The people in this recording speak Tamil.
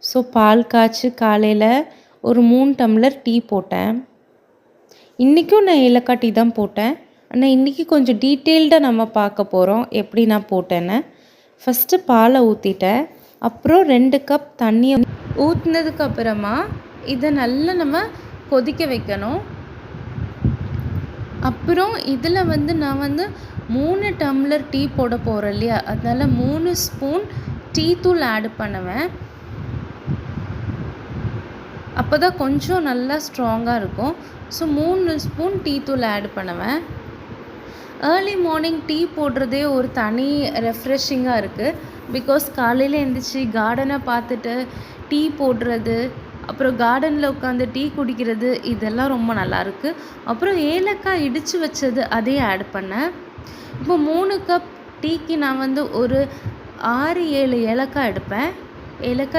ஸோ பால் காய்ச்சி காலையில் ஒரு 3 டம்ளர் டீ போட்டேன். இன்றைக்கும் நான் ஏலக்காய் டீ தான் போட்டேன். ஆனால் இன்றைக்கி கொஞ்சம் டீட்டெயில்டாக நம்ம பார்க்க போகிறோம் எப்படி நான் போட்டேன்னு. ஃபஸ்ட்டு பாலை ஊற்றிட்டேன். அப்புறம் 2 கப் தண்ணியை ஊற்றினதுக்கப்புறமா இதை நல்லா நம்ம கொதிக்க வைக்கணும். அப்புறம் இதில் நான் 3 டம்ளர் டீ போட போகிறேன் இல்லையா, அதனால் 3 ஸ்பூன் டீ தூள் ஆட் பண்ணுவேன். அப்போ தான் கொஞ்சம் நல்லா ஸ்ட்ராங்காக இருக்கும். ஸோ 3 ஸ்பூன் டீ தூள் ஆட் பண்ணுவேன். ஏர்லி மார்னிங் டீ போடுறதே ஒரு தனி ரெஃப்ரெஷிங்காக இருக்குது. பிகாஸ் காலையில் எழுந்திரிச்சி கார்டனை பார்த்துட்டு டீ போடுறது, அப்புறம் கார்டனில் உட்காந்து டீ குடிக்கிறது, இதெல்லாம் ரொம்ப நல்லாயிருக்கு. அப்புறம் ஏலக்காய் இடித்து வச்சது அதையும் ஆட் பண்ணேன். இப்போ 3 கப் டீக்கு நான் ஒரு 6-7 ஏலக்காய் எடுப்பேன். ஏலக்காய்